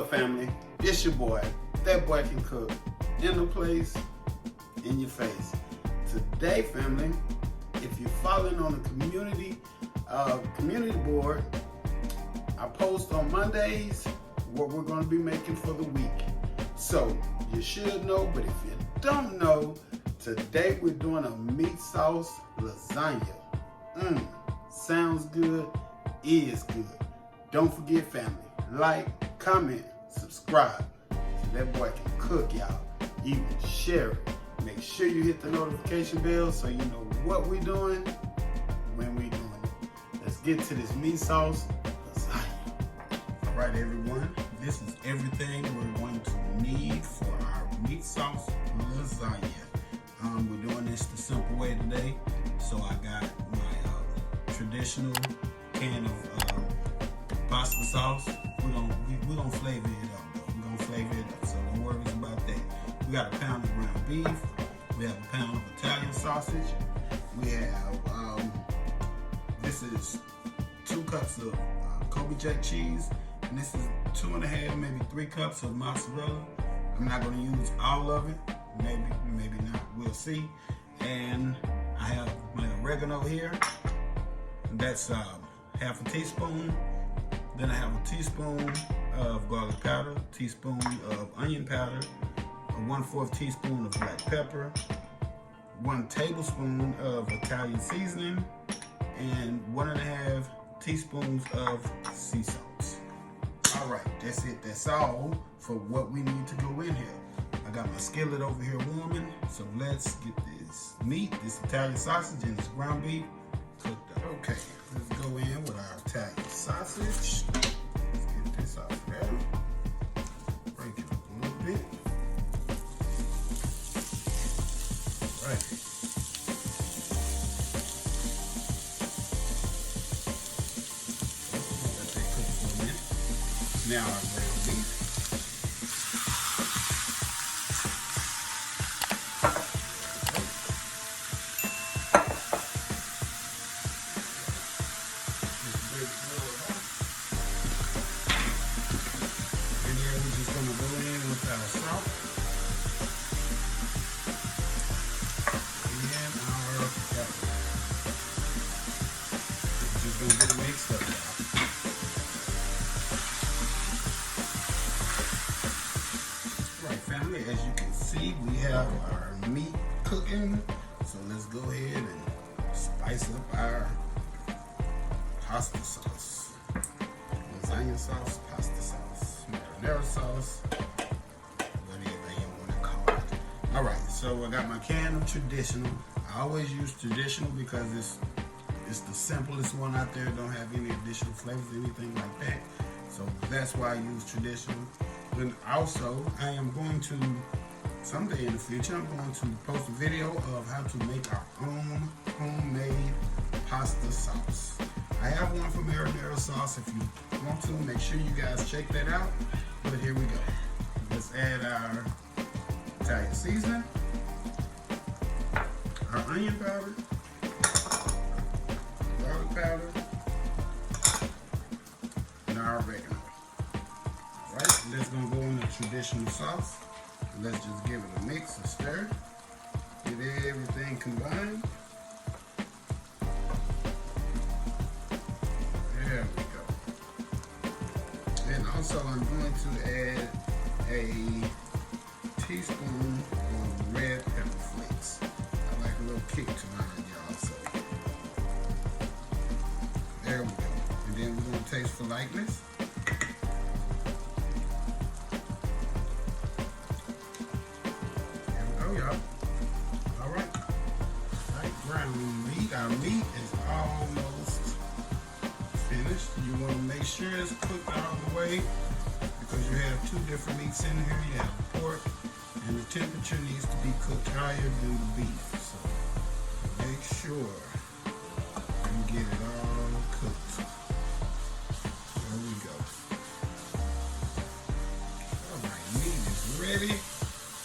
up, family? It's your boy. That boy can cook. In the place, in your face. Today, family, if you're following on the community board, I post on Mondays what we're going to be making for the week. So you should know, but if you don't know, today we're doing a meat sauce lasagna. Sounds good, is good. Don't forget, family, like, comment, subscribe so that boy can cook, y'all. Even share it. Make sure you hit the notification bell so you know what we're doing when we're doing it. Let's get to this meat sauce lasagna. All right, everyone, this is everything we're going to need for our meat sauce lasagna. We're doing this the simple way today. So I got my traditional can of pasta sauce. We're gonna flavor it up though. We're gonna flavor it up, so no worries about that. We got a pound of ground beef. We have a pound of Italian sausage. We have, this is 2 cups of Colby jack cheese. And this is 2.5, maybe 3 cups of mozzarella. I'm not gonna use all of it. Maybe not, we'll see. And I have my oregano here. That's half a teaspoon. Then I have a teaspoon of garlic powder, teaspoon of onion powder, a 1/4 teaspoon of black pepper, 1 tablespoon of Italian seasoning, and 1.5 teaspoons of sea salt. All right, that's it. That's all for what we need to go in here. I got my skillet over here warming, so let's get this meat, this Italian sausage, and this ground beef cooked up. Okay, let's go in with our Italian sausage. Let's get this off there. Break it up a little bit. All right. Let that cook for a minute. Now our ground beef. Family, as you can see, we have our meat cooking, so let's go ahead and spice up our pasta sauce, lasagna sauce, pasta sauce, marinara sauce, whatever you want to call it. All right, so I got my can of traditional. I always use traditional because it's the simplest one out there. Don't have any additional flavors, anything like that. So that's why I use traditional. And also, I am going to, someday in the future, I'm going to post a video of how to make our own homemade pasta sauce. I have one for marinara sauce. If you want to, make sure you guys check that out. But here we go. Let's add our Italian seasoning, our onion powder, garlic powder, and our oregano. Right, that's gonna go in the traditional sauce. Let's just give it a mix, a stir. Get everything combined. There we go. And also I'm going to add a teaspoon of red pepper flakes. I like a little kick to mine, y'all. So there we go. And then we're gonna taste for likeness. Our meat is almost finished. You want to make sure it's cooked all the way because you have 2 different meats in here. You have pork, and the temperature needs to be cooked higher than the beef. So make sure you get it all cooked. There we go. All right, meat is ready.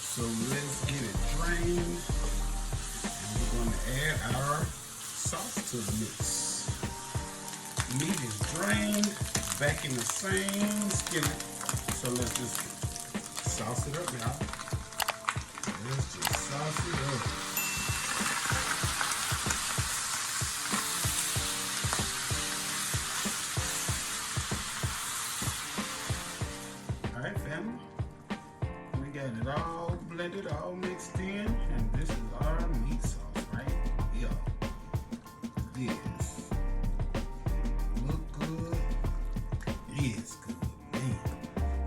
So let's get it drained. And we're going to add our sauce to the mix. Meat is drained back in the same skillet. So So let's just sauce it up, y'all. Let's just sauce it up. All right, family. We got it all blended, all mixed in, and this is our meat sauce right here. This look good. It's good, man.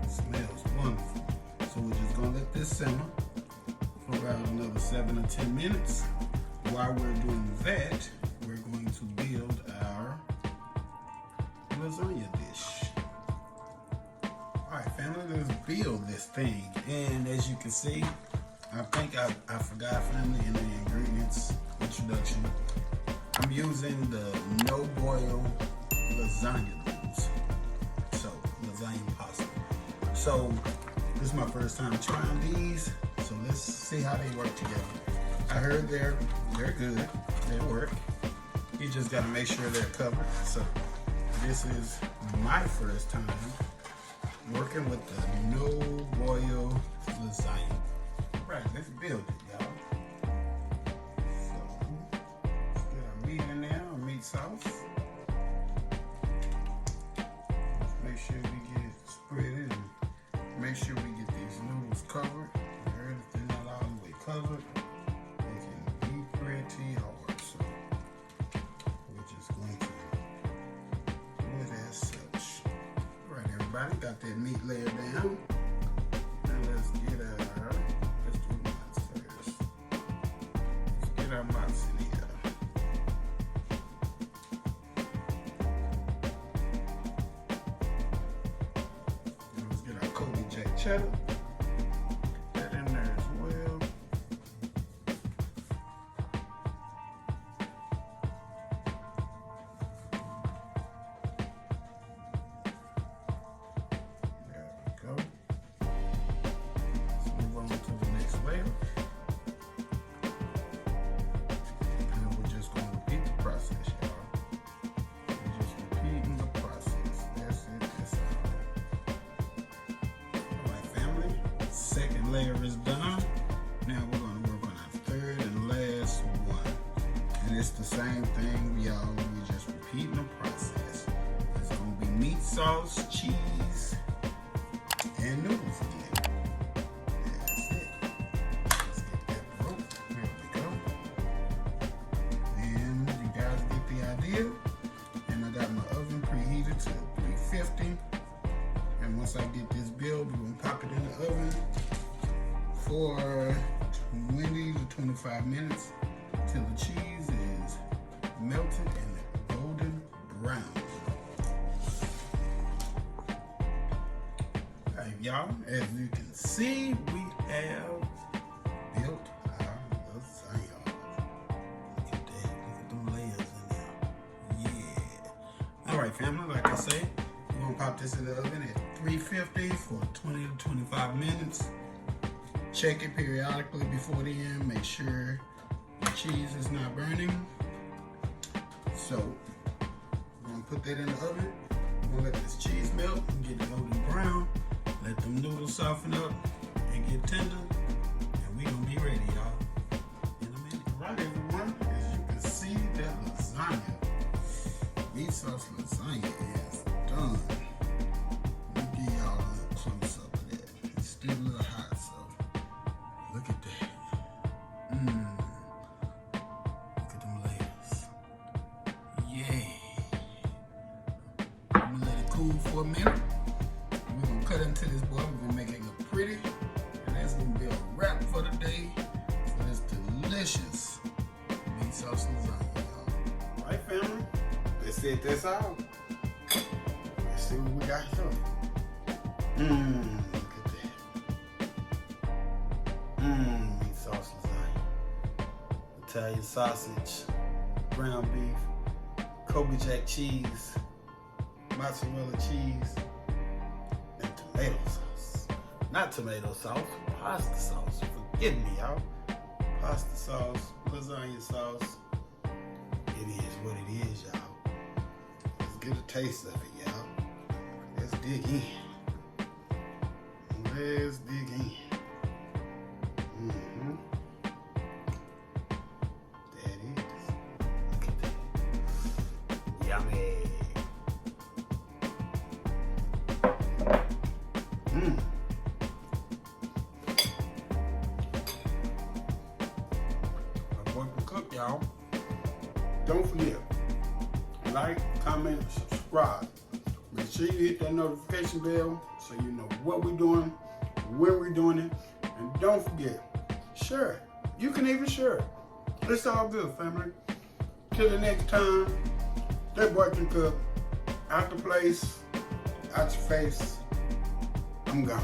It smells wonderful. So we're just gonna let this simmer for about another 7 or 10 minutes. While we're doing that, we're going to build our lasagna dish. Alright, family, let's build this thing. And as you can see, I think I forgot, family, in the ingredients introduction, I'm using the no-boil lasagna noodles. So, lasagna pasta. So, this is my first time trying these. So let's see how they work together. I heard they're good. They work. You just got to make sure they're covered. So this is my first time working with the no-boil lasagna. All right, let's build it, y'all. So let's get our meat in there, our meat sauce. Let's make sure we get it spread and make sure we get these noodles covered. I heard if they're not all the way covered, they can be pretty hard. So we're just going to do it as such. All right, everybody, got that meat layer down. Now let's get our, let's do mozz first. Let's get our mozz in here. And let's get our Colby cheddar. That in there as well. There we go. Let's move on to the next layer. And we're just going to repeat the process, y'all. We're just repeating the process. That's it. That's all. All right, family. Second layer is done. Now we're going to work on our third and last one. And it's the same thing, y'all. We're just repeating the process. It's going to be meat sauce, cheese, and noodles again. That's it. Let's get that broke. There we go. And you guys get the idea. And I got my oven preheated to 350. And once I get this build, we're going to pop it in the oven for 20 to 25 minutes till the cheese is melted and golden brown. Alright, y'all, as you can see, we have built our lasagna. Look at that. Look at them layers in there. Yeah. Alright, family, like I say, we're going to pop this in the oven at 350 for 20 to 25 minutes. Check it periodically before the end. Make sure the cheese is not burning. So, we're going to put that in the oven. We're going to let this cheese melt and get it golden brown. Let them noodles soften up and get tender. And we're going to be ready, y'all, in a minute. All right, everyone. As you can see, that lasagna, meat sauce lasagna is done. Let me give y'all a little close up of that. It's still a little hot, so look at that. Look at them layers. Yay. I'm gonna let it cool for a minute. We're gonna cut into this boy. We're gonna make it look pretty. And that's gonna be a wrap for the day for this delicious meat sauce lasagna, y'all. All right, family. That's it. That's all. Let's see what we got here. Look at that. Meat sauce lasagna. Italian sausage, ground beef, Colby Jack cheese, mozzarella cheese, and tomato sauce. Not tomato sauce, pasta sauce. Forgive me, y'all. Pasta sauce, lasagna sauce. It is what it is, y'all. Let's get a taste of it, y'all. Let's dig in. Let's dig in. Mm-hmm. That is. Look at that. Yummy. Mmm. My boy can cook, y'all. Don't forget, like, comment, subscribe. Make sure you hit that notification bell so you know what we're doing, when we're doing it. And don't forget, share it. You can even share it. It's all good, family. Till the next time, that boy can cook. Out the place, out your face. I'm gone.